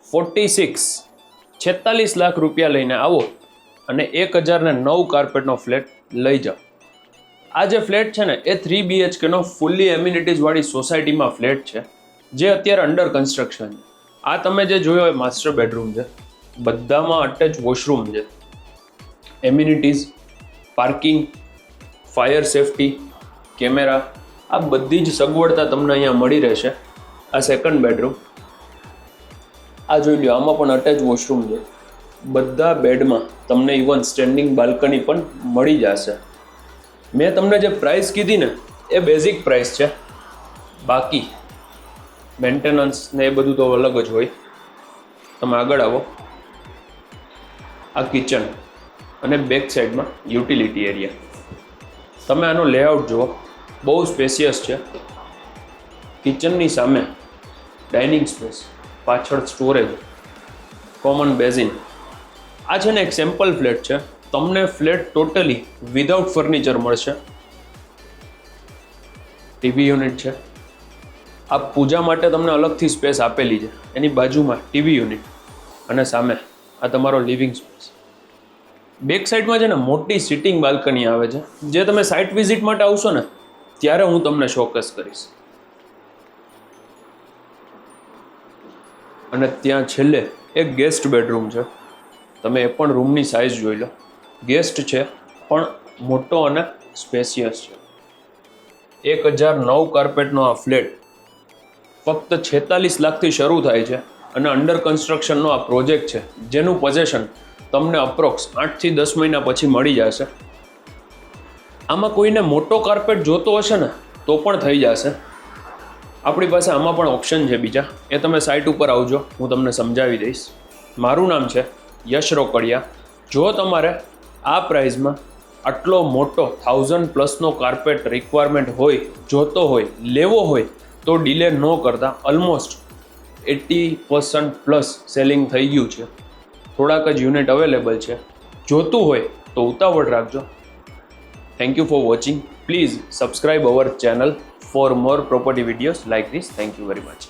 46 લાખ રૂપિયા લઈને આવો અને 1009 કાર્પેટનો ફ્લેટ લઈ જાઓ. આ જે ફ્લેટ છે ને એ 3 BHK નો ફૂલ્લી એમ્યુનિટીઝ વાળી સોસાયટીમાં ફ્લેટ છે, જે અત્યારે અંડર કન્સ્ટ્રક્શન છે. આ તમે જે જોયો એ માસ્ટર બેડરૂમ છે, બધામાં અટેચ વોશરૂમ છે, amenities, parking, fire safety, camera, આ બધી જ સગવડતા તમને અહીંયા મળી રહેશે. આ સેકન્ડ બેડરૂમ, આ જોઈ લો, આમાં પણ અટેચ વોશરૂમ છે. બધા બેડમાં તમને ઇવન સ્ટેન્ડિંગ બાલ્કની પણ મળી જશે. મેં તમને જે પ્રાઇસ કીધી ને એ બેઝિક પ્રાઇસ છે, બાકી મેન્ટેનન્સ ને એ બધું તો અલગ જ હોય. તમે આગળ આવો. આ કિચન અને બેક સાઈડમાં યુટિલિટી એરિયા. તમે આનો લેઆઉટ જુઓ, બહુ સ્પેશિયસ છે. કિચનની સામે ડાઇનિંગ સ્પેસ, પાછળ સ્ટોરેજ, કોમન બેઝિન. આ છે ને એક સેમ્પલ ફ્લેટ છે. તમને ફ્લેટ ટોટલી વિધાઉટ ફર્નિચર મળશે. ટીવી યુનિટ છે. આ પૂજા માટે તમને અલગથી સ્પેસ આપેલી છે, એની બાજુમાં ટીવી યુનિટ અને સામે આ તમારો લિવિંગ સ્પેસ. બેક સાઈડમાં છે ને મોટી સિટિંગ બાલ્કની આવે છે, જે તમે સાઇટ વિઝિટ માટે આવશો ને ત્યારે હું તમને શોકેસ કરીશ. અને ત્યાં છેલ્લે એક ગેસ્ટ બેડરૂમ છે. તમે એ પણ રૂમની સાઇઝ જોઈ લો. ગેસ્ટ છે પણ મોટો અને સ્પેશિયસ છે. 1009 કાર્પેટનો આ ફ્લેટ ફક્ત 46 લાખથી શરૂ થાય છે અને અંડર કન્સ્ટ્રક્શનનો આ પ્રોજેક્ટ છે, જેનું પોઝેશન તમને અપ્રોક્સ 8 થી 10 મહિના પછી મળી જશે. આમાં કોઈને મોટો કાર્પેટ જોતો હશે ને તો પણ થઈ જશે. આપણી પાસે આમાં પણ ઓપ્શન છે બીજા, એ તમે સાઇટ ઉપર આવજો, હું તમને સમજાવી દઈશ. મારું નામ છે યશ રોકડિયા. જો તમારે આ પ્રાઇઝમાં આટલો મોટો 1000+ કાર્પેટ રિક્વાયરમેન્ટ હોય, જોતો હોય, લેવો હોય તો ડિલે ન કરતા. ઓલમોસ્ટ 80% સેલિંગ થઈ ગયું છે. થોડાક જ યુનિટ અવેલેબલ છે. જોતું હોય તો ઉતાવળ રાખજો. Thank you for watching. Please subscribe our channel for more property videos like this. Thank you very much.